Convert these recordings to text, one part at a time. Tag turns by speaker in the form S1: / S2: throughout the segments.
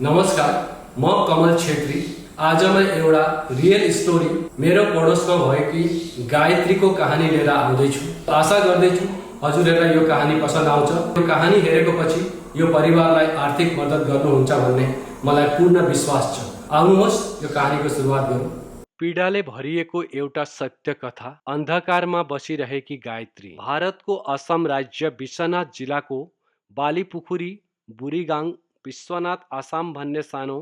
S1: नमस्कार, म कमल छेत्री। आज मैं एउटा रियल स्टोरी मेरो पडोसमा भएकी गायत्रीको कहानी लिएर आउँदैछु। आशा गर्दैछु हजुरहरूलाई यो कहानी पसन्द आउँछ। यो कहानी हेरेपछि यो परिवारलाई आर्थिक मद्दत गर्नुहुन्छ भन्ने मलाई पूर्ण विश्वास छ। आउनुहोस् यो कहानीको सुरुवात गरौँ। पीडाले भरिएको एउटा सत्य कथा। अन्धकारमा बसिरहेकी गायत्री। भारतको असम राज्य विश्वनाथ जिल्लाको बालीपुखुरी बुढीगाङ विश्वनाथ आसाम भन्ने सानो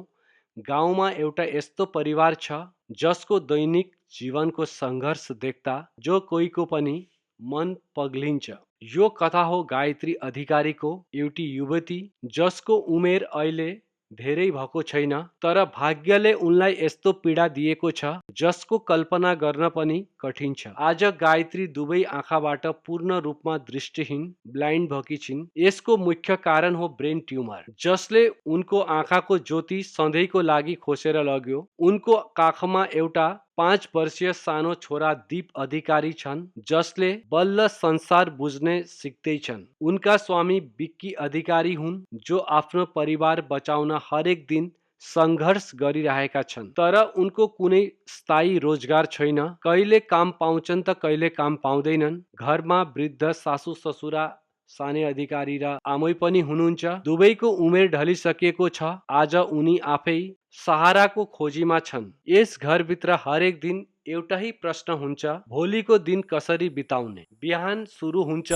S1: गाउँमा एउटा यस्तो परिवार छ जसको दैनिक जीवनको सङ्घर्ष देख्दा जो कोहीको पनि मन पग्लिन्छ। यो कथा हो गायत्री अधिकारीको, एउटी युवती जसको उमेर अहिले धेरै भएको छैन, तर भाग्यले उनलाई यस्तो पीडा दिएको छ जसको कल्पना गर्न पनि कठिन छ। आज गायत्री दुवै आँखाबाट पूर्ण रूपमा दृष्टिहीन ब्लाइन्ड भएकी छिन्। यसको मुख्य कारण हो ब्रेन ट्युमर, जसले उनको आँखाको ज्योति सधैँको लागि खोसेर लग्यो। उनको काखमा एउटा 5 वर्षीय सानो छोरा दीप अधिकारी छन् जसले बल्ल संसार बुझ्ने सिक्दैछन्। उनका स्वामी बिक्की अधिकारी हुन् जो आफ्नो परिवार बचाउन हरेक दिन सङ्घर्ष गरिरहेका छन्, तर उनको कुनै स्थायी रोजगार छैन। कहिले काम पाउँछन् त कहिले काम पाउँदैनन्। घरमा वृद्ध सासू ससुरा, सानै अधिकारी र आमै पनि हुनुहुन्छ। दुवैको उमेर ढलिसकेको छ। आज उनी आफै सहाराको खोजीमा छन्। यस घरभित्र हरेक दिन एउटै प्रश्न हुन्छ, भोलिको दिन कसरी बिताउने। बिहान सुरु हुन्छ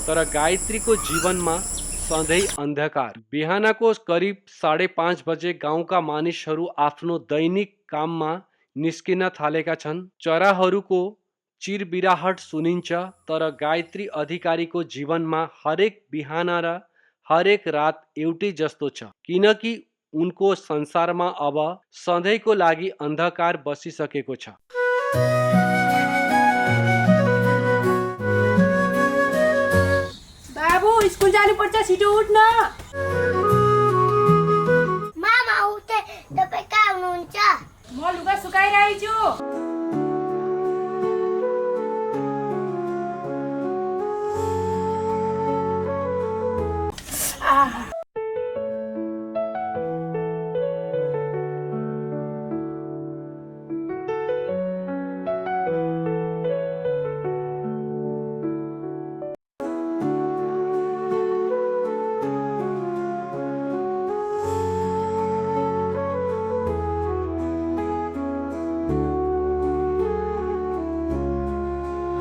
S1: तर गायत्रीको जीवनमा सधैँ अन्धकार। बिहानको करिब 5:30 बजे गाउँका मानिसहरू आफ्नो दैनिक काममा निस्किन थालेका छन्। चराहरूको चिरबिराहट सुनिन्छ, तर गायत्री अधिकारीको जीवनमा हरेक बिहान र हरेक रात एउटै जस्तो छ, किनकि उनको संसारमा अब सधैँको लागि अन्धकार बसिसकेको छ।
S2: बाबु स्कुल जानुपर्छ, छिटो उठ न।
S3: मामा उठे, तपाईँ कहाँ हुनुहुन्छ?
S2: म लुगा सुकाइरहेछु।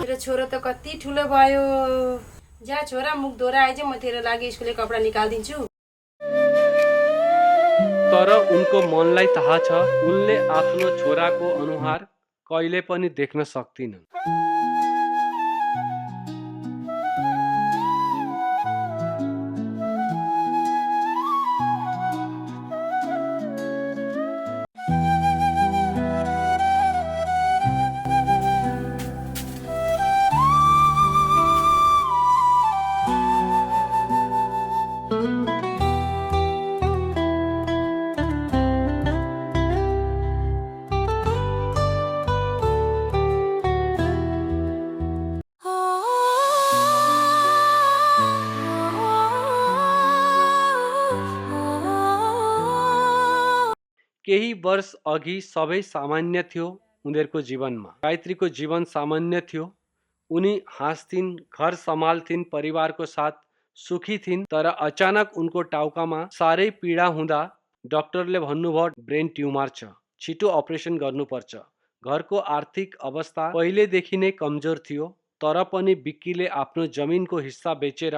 S2: मेरो छोरो त कति ठुलो भयो। जा छोरा, मुख धोएर आइज, म तेरो लागि स्कुलले कपडा निकालिदिन्छु।
S1: तर उनको मनलाई थाहा छ उनले आफ्नो छोराको अनुहार कहिले पनि देख्न सक्दिनन्। केही वर्ष अघि सबै सामान्य थियो उनीहरूको जीवनमा। गायत्रीको जीवन सामान्य थियो। उनी हाँस्थिन्, घर सम्हाल्थिन्, परिवारको साथ सुखी थिइन्। तर अचानक उनको टाउकामा साह्रै पीडा हुँदा डाक्टरले भन्नुभयो ब्रेन ट्युमर छ, छिटो अपरेसन गर्नुपर्छ। घरको आर्थिक अवस्था पहिलेदेखि नै कमजोर थियो, तर पनि बिक्कीले आफ्नो जमिनको हिस्सा बेचेर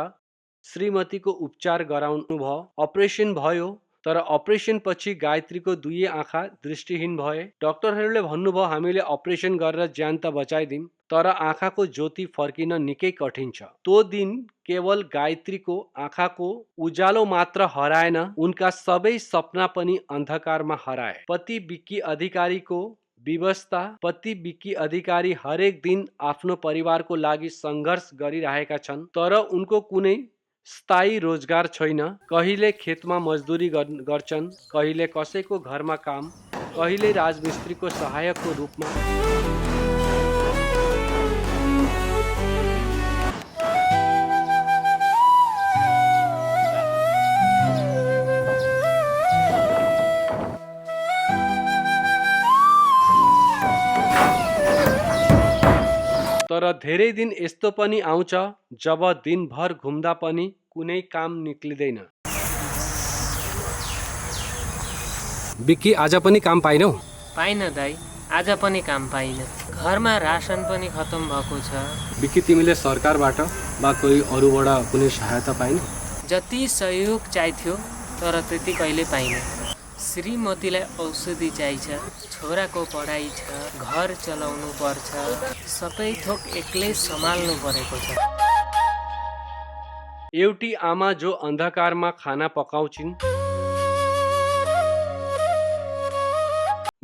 S1: श्रीमतीको उपचार गराउनु भयो। अपरेसन भयो, तर अपरेसन पछि गायत्रीको दुई आँखा दृष्टिहीन भए। डाक्टरहरूले भन्नुभयो हामीले अपरेसन गरेर ज्यान त बचाइदिउँ, तर आँखाको ज्योति फर्किन निकै कठिन छ। त्यो दिन केवल गायत्रीको आँखाको उज्यालो मात्र हराएन, उनका सबै सपना पनि अन्धकारमा हराए। पति बिक्की अधिकारीको व्यवस्था। पति बिक्की अधिकारी हरेक दिन आफ्नो परिवारको लागि सङ्घर्ष गरिरहेका छन्, तर उनको कुनै स्थायी रोजगार छैन। कहिले खेतमा मजदुरी गर्छन्, कहिले कसैको घरमा काम, कहिले राजमिस्त्रीको सहायकको रूपमा। तर धेरै दिन यस्तो पनि आउँछ जब दिनभर घुम्दा पनि कुनै काम निक्लिँदैन। बिक्की, आज पनि काम पाइनौ?
S4: पाइन दाइ, आज पनि काम पाइन। घरमा रासन पनि खतम भएको छ।
S1: बिक्की, तिमीले सरकारबाट वा कोही अरूबाट कुनै सहायता पाइनौ?
S4: जति सहयोग चाहिथ्यो तर त्यति कहिले पाइनँ। श्रीमतीलाई औषधि चाहिन्छ, छोराको पढाइ छ, घर चलाउनु पर्छ, सबै थोक एक्लै सम्हाल्नु परेको छ।
S1: एउटी आमा जो अन्धकारमा खाना पकाउँछिन्,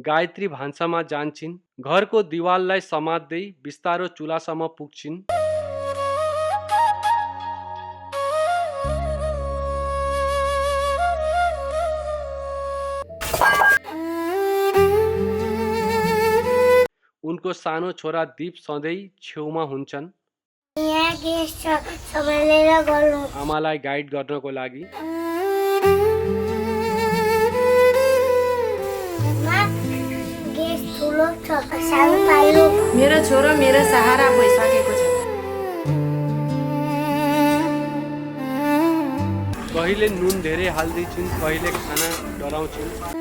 S1: गायत्री भान्सामा जान्छिन्, घरको दिवाललाई समात्दै बिस्तारो चुलासम्म पुग्छिन्। उनको सानो छोरा दीप सधैँ छेउमा हुन्छन्,
S3: यहाँ गेस छ, सम्हालेर गर्नु।
S1: आमालाई गाइड गर्नको लागि।
S3: गेस ठुलो छ, सानो पालो।
S2: मेरो छोरो मेरो सहारा भइसकेको छ।
S1: कहिले नुन धेरै हाल्दैछिन्, कहिले खाना डराउँछिन्।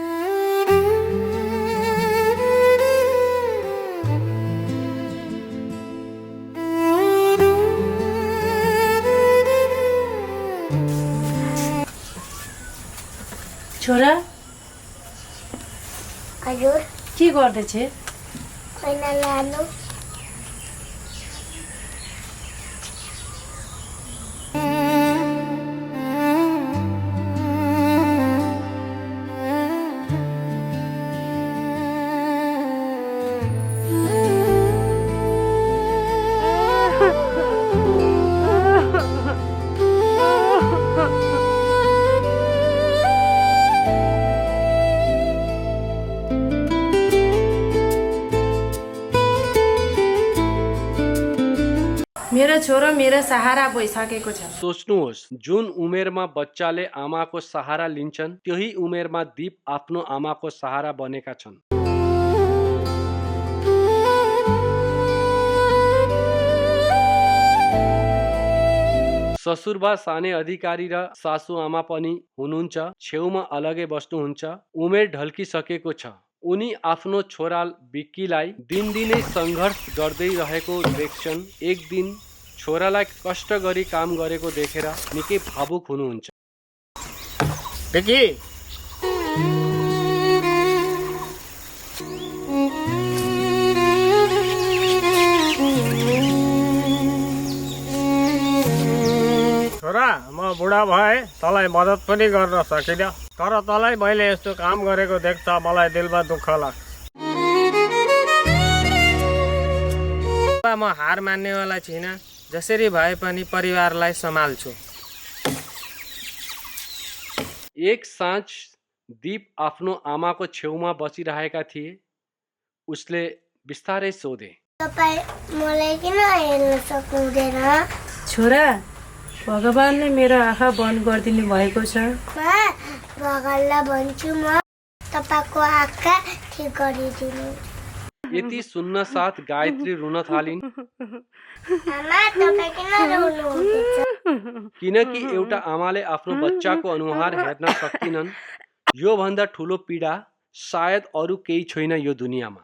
S2: छोरा,
S3: हजुर,
S2: के गर्दैछ?
S3: ऐना लानु।
S2: मेरो छोरो मेरो सहारा भइसकेको छ।
S1: सोच्नुहोस्, जुन उमेरमा बच्चाले आमाको सहारा लिन्छन्, त्यही उमेरमा दीप आफ्नो आमाको सहारा बनेका छन्। ससुरबा सानै अधिकारी र सासु आमा पनि हुनुहुन्छ, छेउमा अलगै बस्नुहुन्छ। उमेर ढल्किसकेको छ। उनी आफ्नो छोरा बिक्कीलाई दिनदिनै सङ्घर्ष गर्दै रहेको देख्छन्। एक दिन छोरालाई कष्ट गरी काम गरेको देखेर निकै भावुक हुनुहुन्छ।
S4: बिक्की,
S5: छोरा, म बुढा भए तँलाई मद्दत पनि गर्न सकिनँ, तर तँलाई मैले यस्तो काम गरेको देख्दा मलाई दिलमा दुःख लाग्छ।
S4: म हार मान्नेवाला छिन। जसरी भए पनि परिवारलाई सम्हाल्छु।
S1: एक साँझ दीप आफ्नो आमाको छेउमा बसिरहेका थिए। उसले बिस्तारै सोधे,
S3: तपाईँ मलाई किन हेर्न सक्नुहुँदैन?
S2: छोरा, भगवानले मेरो आँखा बन्द गरिदिनु भएको छ।
S3: भगवानलाई भन्छु म तपाईँको आँखा ठिक गरिदिनु।
S1: यति सुन्न साथ गायत्री रुन थालिन्,
S3: आमा तपाईँ किन रुनुहुन्छ?
S1: किनकि एउटा आमाले आफ्नो बच्चाको अनुहार हेर्न सक्दिनन्। यो भन्दा ठुलो पीडा सायद अरू केही छैन यो दुनियाँमा।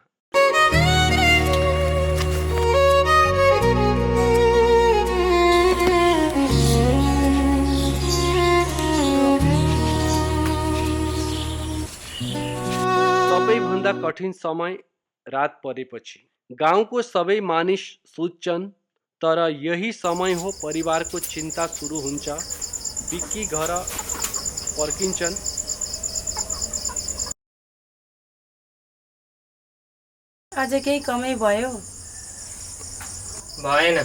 S1: सबैभन्दा कठिन समय रात परेपछि। गाउँको सबै मानिस सुत्छन्, तर यही समय हो परिवारको चिन्ता सुरु हुन्छ। बिक्की घर फर्किन्छन्।
S2: आज केही कमै भयो?
S4: भएन।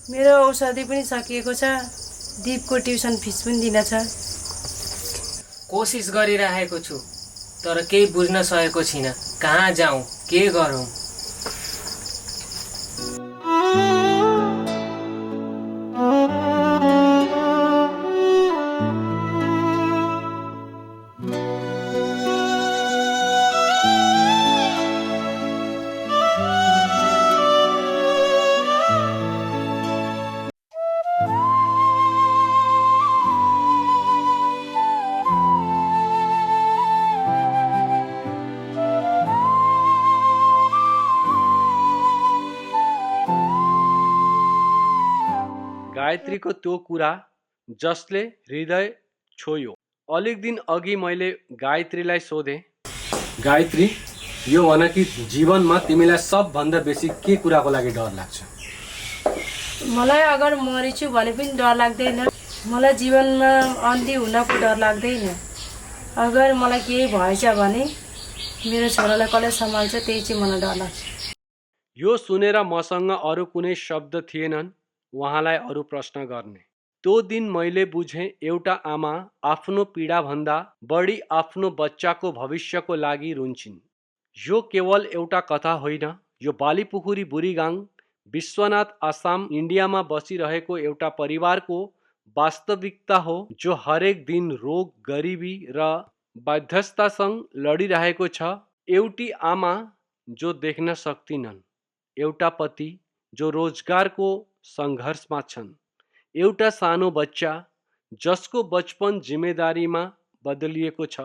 S2: मेरो औषधि पनि सकिएको छ। दीपको ट्युसन फिस पनि दिन छ।
S4: कोसिस गरिरहेको छु, तर केही बुझ्न सकेको छिन। कहाँ जाउँ, के गरौँ?
S1: गायत्रीको त्यो कुरा जसले हृदय छोयो। अलिक दिन अघि मैले गायत्रीलाई सोधेँ, गायत्री यो भन कि जीवनमा तिमीलाई सबभन्दा बेसी के कुराको लागि डर लाग्छ?
S2: मलाई अगर मरिछु भने पनि डर लाग्दैन। मलाई जीवनमा अन्त्य हुनको डर लाग्दैन। अगर मलाई केही भएछ भने मेरो छोरालाई कसले सम्हाल्छ त्यही चाहिँ मलाई डर लाग्छ।
S1: यो सुनेर मसँग अरू कुनै शब्द थिएनन् उहाँलाई अरू प्रश्न गर्ने। त्यो दिन मैले बुझेँ एउटा आमा आफ्नो पीडाभन्दा बढी आफ्नो बच्चाको भविष्यको लागि रुन्छिन्। यो केवल एउटा कथा होइन, यो बालीपुखुरी बुढीगाङ विश्वनाथ आसाम इन्डियामा बसिरहेको एउटा परिवारको वास्तविकता हो, जो हरेक दिन रोग, गरिबी र बाध्यतासँग लडिरहेको छ। एउटी आमा जो देख्न सक्दिनन्, एउटा पति जो रोजगारको सङ्घर्षमा छन्, एउटा सानो बच्चा जसको बचपन जिम्मेदारीमा बदलिएको छ।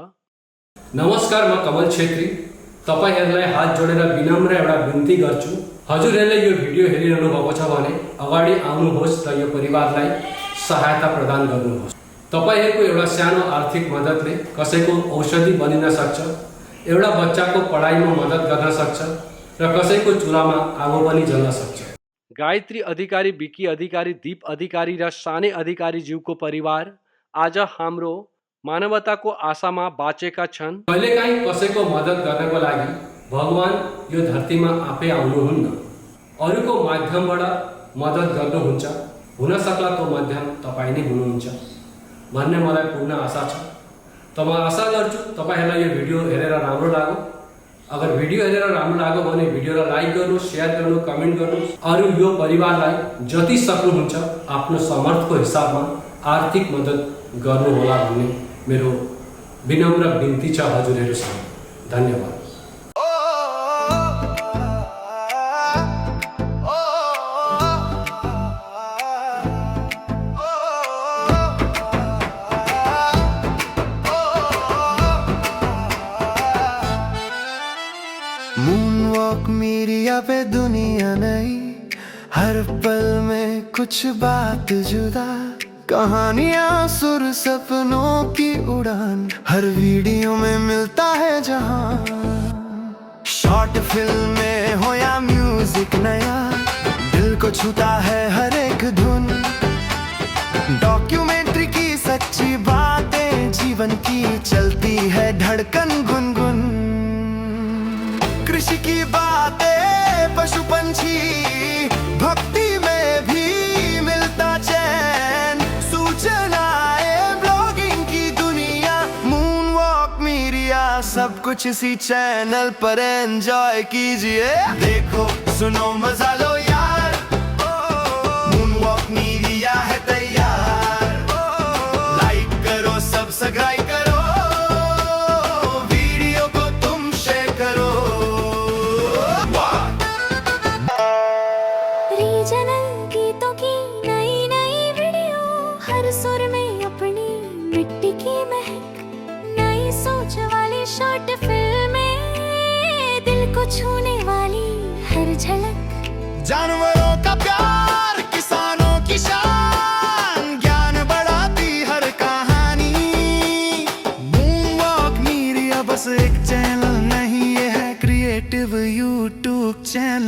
S1: नमस्कार, म कमल छेत्री तपाईहरुलाई हात जोडेर विनम्र एउटा बिन्ती गर्छु। हजुरहरूले यो भिडियो हेरिरहनु भएको छ भने अगाडि आउनुहोस् र यो परिवारलाई सहायता प्रदान गर्नुहोस्। तपाईहरुको एउटा सानो आर्थिक मद्दतले कसैको औषधि बनिन सक्छ, एउटा बच्चाको पढाइमा मद्दत गर्न सक्छ र कसैको चुलामा आगो पनि जल्न सक्छ। गायत्री अधिकारी, विकी अधिकारी, दीप अधिकारी र साने अधिकारी ज्यूको परिवार आज हाम्रो मानवताको आशामा बाँचेका छन्। कहिलेकाहीँ कसैको मद्दत गर्नको लागि भगवान यो धरतीमा आफै आउनुहुन्न, अरूको माध्यमबाट मद्दत गर्नुहुन्छ। हुन सक्ला त्यो माध्यम तपाईँ नै हुनुहुन्छ भन्ने मलाई पूर्ण आशा छ। त म आशा गर्छु तपाईहरुलाई यो भिडियो हेरेर राम्रो लाग्यो। अगर भिडियो हेरेर राम्रो लाग्यो भने भिडियोलाई लाइक गर्नु, शेयर गर्नु, कमेन्ट गर्नु। अरू यो परिवारलाई जति सक्नुहुन्छ आफ्नो सामर्थ्यको हिसाबमा आर्थिक मद्दत गर्नु होला भन्ने मेरो विनम्र बिन्ती छ हजुरहरुसँग। धन्यवाद।
S6: मूनवॉक मीडिया पे दुनिया नई, हर पल में कुछ बात जुदा, कहानियां सुर सपनों की उड़ान, हर वीडियो में मिलता है जहां। शॉर्ट फिल्म में हो या म्यूजिक नया, दिल को छूता है हर एक धुन। डॉक्यूमेंट्री की सच्ची बातें, जीवन की चलती है धड़कन गुनगुन। कृषि की बातें, पशु पंछी, भक्ति में भी मिलता चैन, सूचनाएं, ब्लॉगिंग की दुनिया, मूनवॉक मीडिया, सब कुछ इसी चैनल पर एंजॉय कीजिए। देखो सुनो मजा लो यार, मूनवॉक मीडिया है तैयार। लाइक करो, सब्सक्राइब करो,
S3: शॉर्ट फिल्में, दिल को छूने वाली हर झलक,
S6: जानवरों का प्यार, किसानों की शान, ज्ञान बढ़ाती हर कहानी। मूनवॉक मीडिया बस एक चैनल नहीं, ये है क्रिएटिव यूट्यूब चैनल।